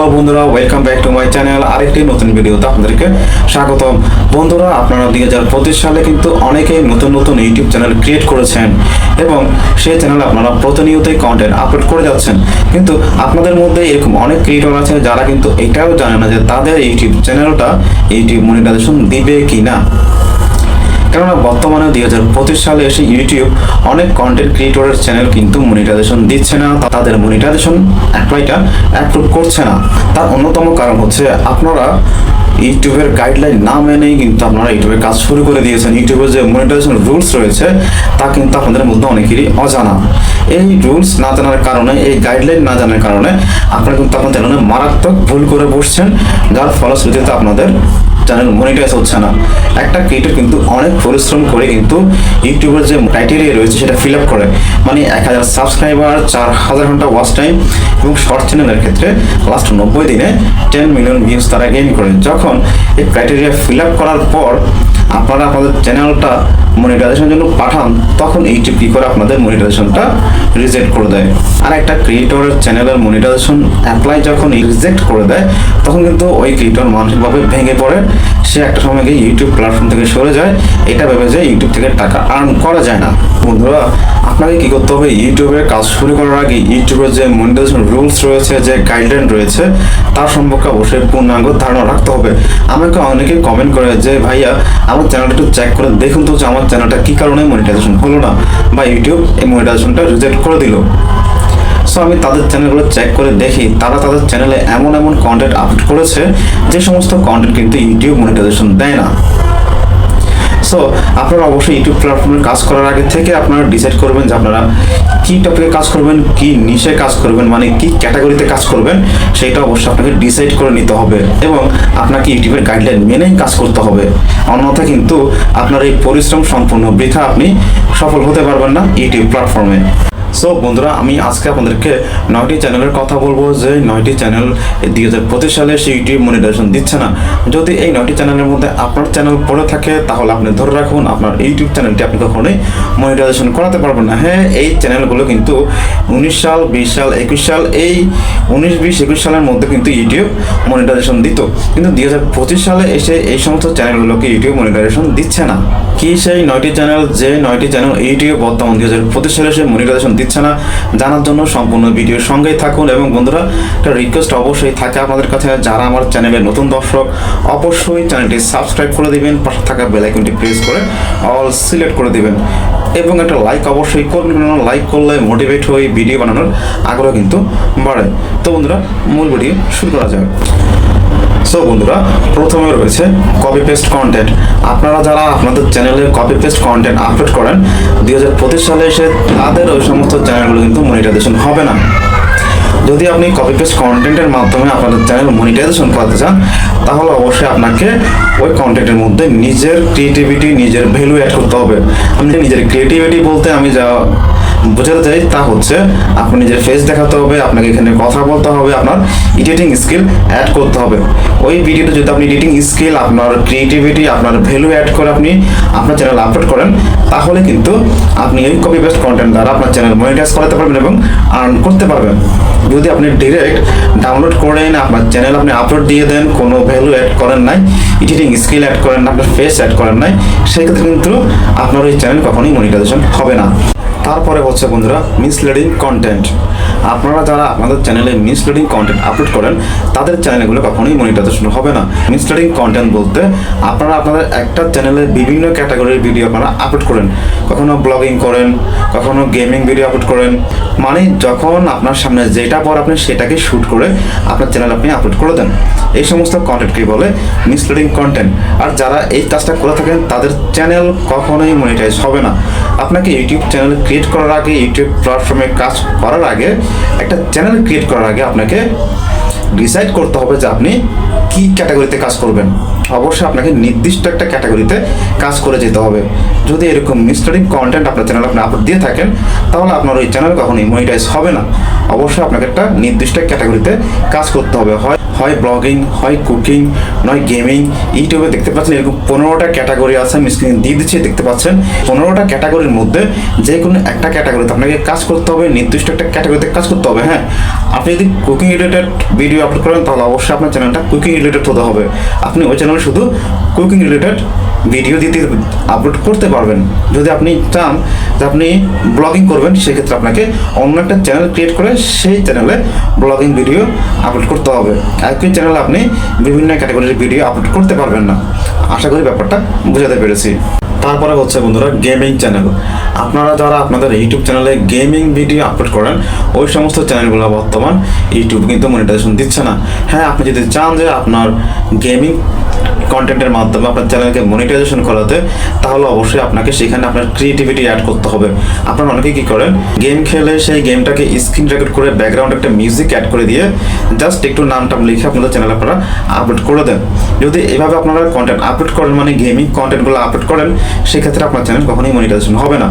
Hello বন্ধুরা, welcome back to my channel. আরেকটি নতুন ভিডিওতে আপনাদেরকে স্বাগতম। বন্ধুরা, আপনারা 2025 সালে কিন্তু অনেকেই নতুন নতুন ইউটিউব চ্যানেল ক্রিয়েট করেছেন এবং সেই চ্যানেলে আপনারা প্রতিনিয়তই কন্টেন্ট আপলোড করে যাচ্ছেন। কিন্তু আপনাদের মধ্যে এরকম অনেক ক্রিয়েটর আছে যারা কিন্তু এটাও জানে না যে তাদের ইউটিউব চ্যানেলটা ইউটিউব মনিটাইজেশন দিবে কি না। কেননা বর্তমানে 2025 সালে এসে ইউটিউব অনেক কন্টেন্ট ক্রিয়েটরের চ্যানেল কিন্তু মনিটাইজেশন দিচ্ছে না, তাদের মনিটাইজেশন অ্যাপ্লাইটা অ্যাপ্রুভ করছে না। তার অন্যতম কারণ হচ্ছে আপনারা ইউটিউবের গাইডলাইন না মেনেই কিন্তু আপনারা ইউটিউবের কাজ শুরু করে দিয়েছেন। ইউটিউবের যে মনিটাইজেশন রুলস রয়েছে তা কিন্তু আপনাদের মধ্যে অনেকেরই অজানা। এই রুলস না জানার কারণে, এই গাইডলাইন না জানার কারণে আপনারা কিন্তু আপনার চ্যানেলে মারাত্মক ভুল করে বসছেন, যার ফলশ্রুতিতে আপনাদের চ্যানেল মনিটাইজ হচ্ছে না। একটা ক্রিয়েটর কিন্তু অনেক পরিশ্রম করে কিন্তু ইউটিউবের যে ক্রাইটেরিয়া রয়েছে সেটা ফিল আপ করে, মানে 1000 সাবস্ক্রাইবার, 4000 ঘন্টা ওয়াচ টাইম এবং শর্ট চ্যানেলের ক্ষেত্রে লাস্ট 90 দিনে 10 মিলিয়ন ভিউজ তারা গেইন করে। যখন এই ক্রাইটেরিয়া ফিল আপ করার পর আপনারা আপনাদের চ্যানেলটা মনিটাইজেশনের জন্য পাঠান, তখন ইউটিউব কী করে আপনাদের মনিটাইজেশনটা রিজেক্ট করে দেয়। আর একটা ক্রিয়েটরের চ্যানেলের মনিটাইজেশন অ্যাপ্লাই যখন রিজেক্ট করে দেয়, তখন কিন্তু ওই ক্রিয়েটর মানসিকভাবে ভেঙে পড়ে। সে একটা সময় গিয়ে ইউটিউব প্ল্যাটফর্ম থেকে সরে যায়, এটা ভেবে যে ইউটিউব থেকে টাকা আর্ন করা যায় না। বন্ধুরা, আপনাকে কী করতে হবে, ইউটিউবের কাজ শুরু করার আগে ইউটিউবের যে মনিটাইজেশন রুলস রয়েছে, যে গাইডলাইন রয়েছে, তার সম্পর্কে অবশ্যই পূর্ণাঙ্গ ধারণা রাখতে হবে। আমাকে অনেকে কমেন্ট করে যে ভাইয়া আমার চ্যানেলটা একটু চেক করে দেখুন তো যে আমার চ্যানেলটা কী কারণে মনিটাইজেশন হলো না, বা ইউটিউব এই মনিটাইজেশনটা রিজেক্ট করে দিল। সো আমি তাদের চ্যানেলগুলো চেক করে দেখি তারা তাদের চ্যানেলে এমন এমন কন্টেন্ট আপলোড করেছে যে সমস্ত কন্টেন্ট কিন্তু ইউটিউব মনিটাইজেশন দেয় না। সো আপনারা অবশ্যই ইউটিউব প্ল্যাটফর্মে কাজ করার আগে থেকে আপনারা ডিসাইড করবেন যে আপনারা কী টপিকে কাজ করবেন, কী নিশে কাজ করবেন, মানে কী ক্যাটাগরিতে কাজ করবেন, সেটা অবশ্যই আপনাকে ডিসাইড করে নিতে হবে এবং আপনাকে ইউটিউবের গাইডলাইন মেনেই কাজ করতে হবে। অন্যথা কিন্তু আপনার এই পরিশ্রম সম্পূর্ণ বৃথা, আপনি সফল হতে পারবেন না ইউটিউব প্ল্যাটফর্মে। সো বন্ধুরা, আমি আজকে আপনাদেরকে 9টি চ্যানেলের কথা বলবো যে 9টি চ্যানেল 2025 সালে সেই ইউটিউব মনিটাইজেশন দিচ্ছে না। যদি এই 9টি চ্যানেলের মধ্যে আপনার চ্যানেল পড়ে থাকে তাহলে আপনি ধরে রাখুন আপনার ইউটিউব চ্যানেলটি আপনি কখনোই মনিটাইজেশন করাতে পারবেন না। হ্যাঁ, এই চ্যানেলগুলো কিন্তু 19 সাল, 20 সাল, 21 সাল, এই 19, 20, 21 সালের মধ্যে কিন্তু ইউটিউব মনিটাইজেশন দিত, কিন্তু 2025 সালে এসে এই সমস্ত চ্যানেলগুলোকে ইউটিউব মনিটাইজেশন দিচ্ছে না। কি সেই 9টি চ্যানেল, যে 9টি চ্যানেল ইউটিউব বর্তমান 2025 সালে এসে মনিটাইজেশন দিচ্ছে না, জানার জন্য সম্পূর্ণ ভিডিওর সঙ্গেই থাকুন। এবং বন্ধুরা, একটা রিকোয়েস্ট অবশ্যই থাকে আপনাদের কাছে, যারা আমার চ্যানেলের নতুন দর্শক অবশ্যই চ্যানেলটি সাবস্ক্রাইব করে দিবেন, পাশে থাকা বেল আইকনটি প্রেস করে অল সিলেক্ট করে দিবেন এবং একটা লাইক অবশ্যই করবেন। লাইক করলে মোটিভেট হয়ে ভিডিও বানানোর আগ্রহ কিন্তু বাড়ে। তো বন্ধুরা, মূল ভিডিও শুরু করা যাবে। সো বন্ধুরা, প্রথমে রয়েছে কপি পেস্ট কন্টেন্ট। আপনারা যারা আপনাদের চ্যানেলে কপি পেস্ট কন্টেন্ট আপলোড করেন 2025 সালে এসে তাদের ওই সমস্ত চ্যানেলগুলো কিন্তু মনিটাইজেশন হবে না। যদি আপনি কপি পেস্ট কন্টেন্টের মাধ্যমে আপনাদের চ্যানেল মনিটাইজেশন করাতে চান, তাহলে অবশ্যই আপনাকে ওই কন্টেন্টের মধ্যে নিজের ক্রিয়েটিভিটি, নিজের ভ্যালু অ্যাড করতে হবে। আপনি নিজের ক্রিয়েটিভিটি বলতে আমি যা বোঝাতে চাই তা হচ্ছে আপনি নিজের ফেস দেখাতে হবে, আপনাকে এখানে কথা বলতে হবে, আপনার এডিটিং স্কিল অ্যাড করতে হবে। ওই ভিডিওতে যদি আপনি এডিটিং স্কিল, আপনার ক্রিয়েটিভিটি, আপনার ভ্যালু অ্যাড করে আপনি আপনার চ্যানেল আপলোড করেন, তাহলে কিন্তু আপনি এই কপি পেস্ট কন্টেন্ট দ্বারা আপনার চ্যানেল মনিটাইজ করাতে পারবেন এবং আর্ন করতে পারবেন। যদি আপনি ডিরেক্ট ডাউনলোড করেন, আপনার চ্যানেল আপনি আপলোড দিয়ে দেন, কোনো ভ্যালু অ্যাড করেন নাই, এডিটিং স্কিল অ্যাড করেন না, আপনার ফেস অ্যাড করেন নাই, সেক্ষেত্রে কিন্তু আপনার ওই চ্যানেল কখনোই মনিটাইজেশন হবে না। তারপরে হচ্ছে বন্ধুরা মিসলিডিং কন্টেন্ট। আপনারা যারা আপনাদের চ্যানেলে মিসলিডিং কন্টেন্ট আপলোড করেন তাদের চ্যানেলগুলো কখনোই মনিটাইজেশন হবে না। মিসলিডিং কন্টেন্ট বলতে আপনারা আপনাদের একটা চ্যানেলে বিভিন্ন ক্যাটাগরির ভিডিও আপনারা আপলোড করেন, কখনো ব্লগিং করেন, কখনো গেমিং ভিডিও আপলোড করেন, মানে যখন আপনার সামনে যেটা পর আপনি সেটাকে শ্যুট করে আপনার চ্যানেলে আপনি আপলোড করে দেন। এই সমস্ত কন্টেন্টকে বলে মিসলিডিং কন্টেন্ট। আর যারা এই কাজটা করে থাকেন তাদের চ্যানেল কখনোই মনিটাইজ হবে না। আপনাকে ইউটিউব চ্যানেল ক্রিয়েট করার আগে, ইউটিউব প্ল্যাটফর্মে কাজ করার আগে, একটা চ্যানেল ক্রিয়েট করার আগে আপনাকে ডিসাইড করতে হবে যে আপনি কী ক্যাটাগরিতে কাজ করবেন। অবশ্যই আপনাকে নির্দিষ্ট একটা ক্যাটাগরিতে কাজ করে যেতে হবে। যদি এরকম মিসলিডিং কন্টেন্ট আপনার চ্যানেলে আপনি আপলোড দিয়ে থাকেন, তাহলে আপনার ওই চ্যানেল কখনোই মনিটাইজ হবে না। অবশ্যই আপনাকে একটা নির্দিষ্ট ক্যাটাগরিতে কাজ করতে হবে, হয় ব্লগিং, হয় কুকিং, নয় গেমিং। ইউটিউবে দেখতে পাচ্ছেন এরকম 15টা ক্যাটাগরি আছে, আমি স্ক্রিনে দিয়ে দিচ্ছি, দেখতে পাচ্ছেন 15টা ক্যাটাগরির মধ্যে যে কোনো একটা ক্যাটাগরিতে আপনাকে কাজ করতে হবে, নির্দিষ্ট একটা ক্যাটাগরিতে কাজ করতে হবে। হ্যাঁ, আপনি যদি কুকিং রিলেটেড ভিডিও আপলোড করেন তাহলে অবশ্যই আপনার চ্যানেলটা কুকিং রিলেটেড হতে হবে। আপনি ওই চ্যানেলে শুধু কুকিং রিলেটেড ভিডিও দিতে আপলোড করতে পারবেন। যদি আপনি চান যে আপনি ব্লগিং করবেন, সেক্ষেত্রে আপনাকে অন্য একটা চ্যানেল ক্রিয়েট করে সেই চ্যানেলে ব্লগিং ভিডিও আপলোড করতে হবে। একই চ্যানেলে আপনি বিভিন্ন ক্যাটাগরির ভিডিও আপলোড করতে পারবেন না। আশা করি ব্যাপারটা বোঝাতে পেরেছি। তারপরে হচ্ছে বন্ধুরা গেমিং চ্যানেল। আপনারা যারা আপনাদের ইউটিউব চ্যানেলে গেমিং ভিডিও আপলোড করেন, ওই সমস্ত চ্যানেলগুলো বর্তমান ইউটিউব কিন্তু মনিটাইজেশন দিচ্ছে না। হ্যাঁ, আপনি যদি চান যে আপনার গেমিং কন্টেন্টের মাধ্যমে আপনার চ্যানেলকে মনিটাইজেশন করাতে, তাহলে অবশ্যই আপনাকে সেখানে আপনার ক্রিয়েটিভিটি অ্যাড করতে হবে। আপনারা অনেকে কী করেন, গেম খেলে সেই গেমটাকে স্ক্রিন রেকর্ড করে ব্যাকগ্রাউন্ডে একটা মিউজিক অ্যাড করে দিয়ে জাস্ট একটু নামটাম লিখে আপনাদের চ্যানেলে আপনারা আপলোড করে দেন। যদি এভাবে আপনারা কন্টেন্ট আপলোড করেন, মানে গেমিং কন্টেন্টগুলো আপলোড করেন, সেক্ষেত্রে আপনার চ্যানেল কখনোই মনিটাইজেশন হবে না।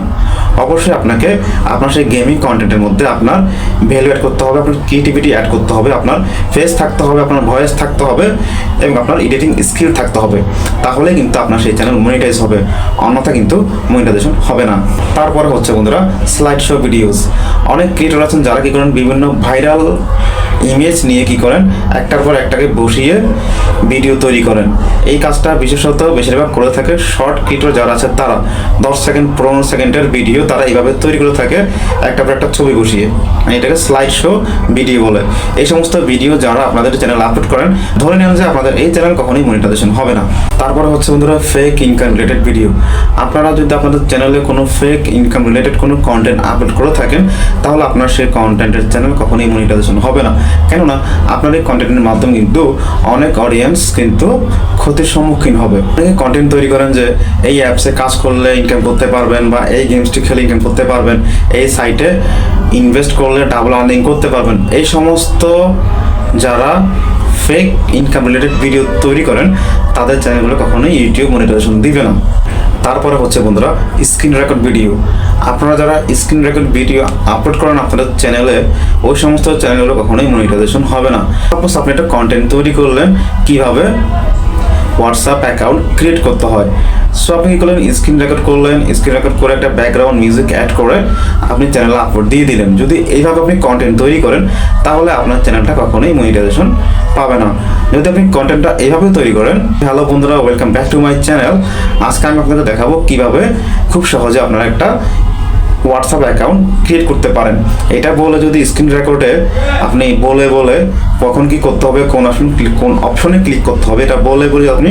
অবশ্যই আপনাকে আপনার সেই গেমিং কন্টেন্টের মধ্যে আপনার ভ্যালু অ্যাড করতে হবে, আপনার ক্রিয়েটিভিটি অ্যাড করতে হবে, আপনার ফেস থাকতে হবে, আপনার ভয়েস থাকতে হবে এবং আপনার এডিটিং স্কিল থাকতে হবে। তাহলে কিন্তু আপনার সেই চ্যানেল মনিটাইজ হবে, অন্যথা কিন্তু মনিটাইজেশন হবে না। তারপরে হচ্ছে বন্ধুরা স্লাইড শো ভিডিওস। অনেক ক্রিয়েটর আছেন যারা কি করেন, বিভিন্ন ভাইরাল ইমেজ নিয়ে কি করেন, একটার পর একটাকে বসিয়ে ভিডিও তৈরি করেন। এই কাজটা বিশেষত বেশিরভাগ করে থাকে শর্ট ক্রিয়েটর যারা আছে, তারা 10 সেকেন্ড 15 সেকেন্ডের ভিডিও তারা এইভাবে তৈরি করে থাকে, একটার পর একটা ছবি বসিয়ে। এটাকে স্লাইড শো ভিডিও বলে। এই সমস্ত ভিডিও যারা আপনাদের চ্যানেলে আপলোড করেন, ধরে নেন যে আপনাদের এই চ্যানেল কখনোই মনিটাইজেশন হবে না। তারপরে হচ্ছে বন্ধুরা ফেক ইনকাম রিলেটেড ভিডিও। আপনারা যদি আপনাদের চ্যানেলে কোনো ফেক ইনকাম রিলেটেড কোনো কন্টেন্ট আপলোড করে থাকেন, তাহলে আপনার সেই কন্টেন্টের চ্যানেল কখনোই মনিটাইজেশন হবে না। কেননা আপনার এই কন্টেন্টের মাধ্যমে কিন্তু অনেক অডিয়েন্স কিন্তু ক্ষতির সম্মুখীন হবে। অনেকে কন্টেন্ট তৈরি করেন যে এই অ্যাপসে কাজ করলে ইনকাম করতে পারবেন, বা এই গেমসটি খেলে ইনকাম করতে পারবেন, এই সাইটে ইনভেস্ট করলে ডাবল আর্নিং করতে পারবেন। এই সমস্ত যারা ফেক ইনকাম রিলেটেড ভিডিও তৈরি করেন, তাদের চ্যানেলগুলো কখনোই ইউটিউব মনিটাইজেশন দিবে না। তারপরে হচ্ছে বন্ধুরা স্ক্রিন রেকর্ড ভিডিও। আপনারা যারা স্ক্রিন রেকর্ড ভিডিও আপলোড করেন আপনাদের চ্যানেলে, ওই সমস্ত চ্যানেলগুলো কখনোই মনিটাইজেশন হবে না। সাপোজ আপনি একটা কন্টেন্ট তৈরি করলেন কিভাবে হোয়াটসঅ্যাপ অ্যাকাউন্ট ক্রিয়েট করতে হয়। সো আপনি কী করলেন, স্ক্রিন রেকর্ড করলেন, স্ক্রিন রেকর্ড করে একটা ব্যাকগ্রাউন্ড মিউজিক অ্যাড করে আপনি চ্যানেলে আপলোড দিয়ে দিলেন। যদি এইভাবে আপনি কন্টেন্ট তৈরি করেন, তাহলে আপনার চ্যানেলটা কখনোই মনিটাইজেশন পাবে না। যদি আপনি কন্টেন্টটা এইভাবে তৈরি করেন। হ্যালো বন্ধুরা, welcome back to my channel. আজকে আমি আপনাদের দেখাবো কিভাবে খুব সহজে আপনারা একটা হোয়াটসঅ্যাপ অ্যাকাউন্ট ক্রিয়েট করতে পারেন। এটা বলে যদি স্ক্রিন রেকর্ডে আপনি বলে কখন কি করতে হবে, কোন অপশনে ক্লিক করতে হবে, এটা বলে আপনি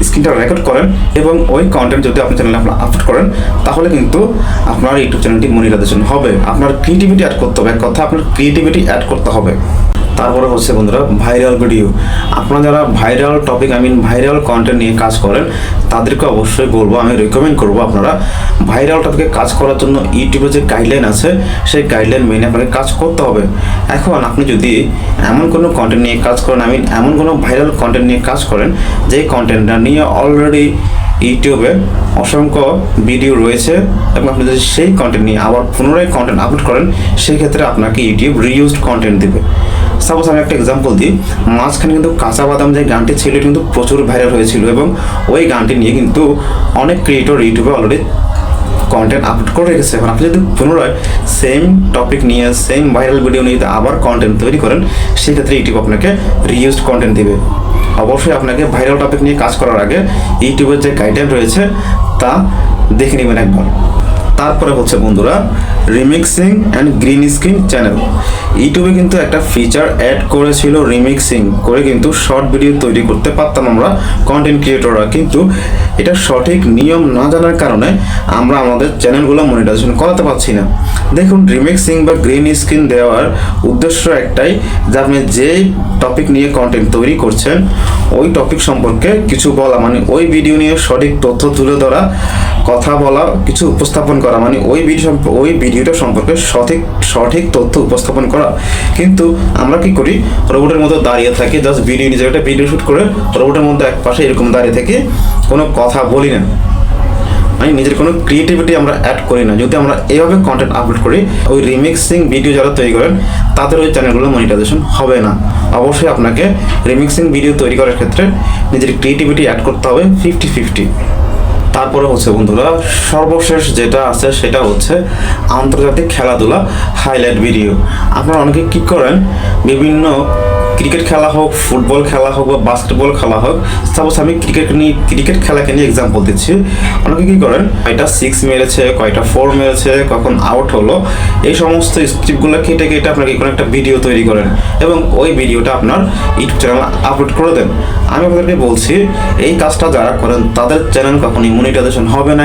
স্ক্রিনটা রেকর্ড করেন এবং ওই কন্টেন্ট যদি আপনার চ্যানেলে আপনি আপলোড করেন, তাহলে কিন্তু আপনার ইউটিউব চ্যানেলটি মনিটাইজেশন হবে। আপনার ক্রিয়েটিভিটি অ্যাড করতে হবে, এক কথা আপনার ক্রিয়েটিভিটি অ্যাড করতে হবে। তারপরে হচ্ছে বন্ধুরা ভাইরাল ভিডিও। আপনারা যারা ভাইরাল টপিক ভাইরাল কন্টেন্ট নিয়ে কাজ করেন, তাদেরকে অবশ্যই বলবো, আমি রেকমেন্ড করবো আপনারা ভাইরাল টপিকে কাজ করার জন্য ইউটিউবে যে গাইডলাইন আছে, সেই গাইডলাইন মেনে আপনাকে কাজ করতে হবে। এখন আপনি যদি এমন কোনো কন্টেন্ট নিয়ে কাজ করেন, এমন কোনো ভাইরাল কন্টেন্ট নিয়ে কাজ করেন, যে কন্টেন্টটা নিয়ে অলরেডি ইউটিউবে অসংখ্য ভিডিও রয়েছে এবং আপনি যদি সেই কন্টেন্ট নিয়ে আবার পুনরায় কন্টেন্ট আপলোড করেন, সেই ক্ষেত্রে আপনাকে ইউটিউব রিইউজড কন্টেন্ট দেবে। সাপোজ আমি একটা এক্সাম্পল দিই, মাঝখানে কিন্তু কাঁচা বাদাম যে গানটি ছিল কিন্তু প্রচুর ভাইরাল হয়েছিল এবং ওই গানটি নিয়ে কিন্তু অনেক ক্রিয়েটর ইউটিউবে অলরেডি কন্টেন্ট আপলোড করে রেখেছে। এখন আপনি যদি পুনরায় সেম টপিক নিয়ে সেম ভাইরাল ভিডিও নিয়ে আবার কন্টেন্ট তৈরি করেন, সেক্ষেত্রে ইউটিউব আপনাকে রিইউজড কন্টেন্ট দেবে। অবশ্যই আপনাকে ভাইরাল টপিক নিয়ে কাজ করার আগে ইউটিউবের যে গাইডলাইন রয়েছে তা দেখে নেবেন একবার। তারপরে হচ্ছে বন্ধুরা remixing and green screen channel. ইউটিউবে কিন্তু একটা ফিচার অ্যাড করেছিল, রিমিক্সিং করে কিন্তু শর্ট ভিডিও তৈরি করতে পারতাম আমরা কন্টেন্ট ক্রিয়েটররা, কিন্তু এটা সঠিক নিয়ম না জানার কারণে আমরা আমাদের চ্যানেলগুলো মনিটাইজেশন করাতে পারছি না। দেখুন, রিমিক্সিং বা গ্রিন স্ক্রিন দেওয়ার উদ্দেশ্য একটাই, যে আপনি যে টপিক নিয়ে কন্টেন্ট তৈরি করছেন ওই টপিক সম্পর্কে কিছু বলা, মানে ওই ভিডিও নিয়ে সঠিক তথ্য তুলে ধরা, কথা বলা, কিছু উপস্থাপন করা, মানে ওই ভিডিওটা সম্পর্কে সঠিক তথ্য উপস্থাপন করা। কিন্তু আমরা কি করি, রোবটের মতো দাঁড়িয়ে থাকি, জাস্ট নিজের একটা ভিডিও শুট করে রোবটের মধ্যে এক পাশে এরকম দাঁড়িয়ে থেকে কোনো কথা বলি না। মানে নিজের কোনো ক্রিয়েটিভিটি আমরা অ্যাড করি না। যদি আমরা এইভাবে কন্টেন্ট আপলোড করি, ওই রিমিক্সিং ভিডিও যারা তৈরি করেন তাদের ওই চ্যানেলগুলো মনিটাইজেশন হবে না। অবশ্যই আপনাকে রিমিক্সিং ভিডিও তৈরি করার ক্ষেত্রে নিজের ক্রিয়েটিভিটি অ্যাড করতে হবে 50-50। তারপরে হচ্ছে বন্ধুরা, সর্বশেষ যেটা আছে সেটা হচ্ছে আন্তর্জাতিক খেলাধুলা হাইলাইট ভিডিও। আপনারা অনেকে কী করেন, বিভিন্ন ক্রিকেট খেলা হোক, ফুটবল খেলা হোক বা বাস্কেটবল খেলা হোক, সাপোজ আমি ক্রিকেট খেলাকে নিয়ে এক্সাম্পল দিচ্ছি। অনেকে কী করেন, কয়টা 6 মেরেছে, কয়টা 4 মেরেছে, কখন আউট হলো, এই সমস্ত স্ক্রিপ্টগুলো কেটে কেটে আপনাকে কোনো একটা ভিডিও তৈরি করেন এবং ওই ভিডিওটা আপনার ইউটিউব চ্যানেলে আপলোড করে দেন। আমি আপনাদেরকে বলছি, এই কাজটা যারা করেন তাদের চ্যানেল কখনই মনিটাইজেশন হবে না।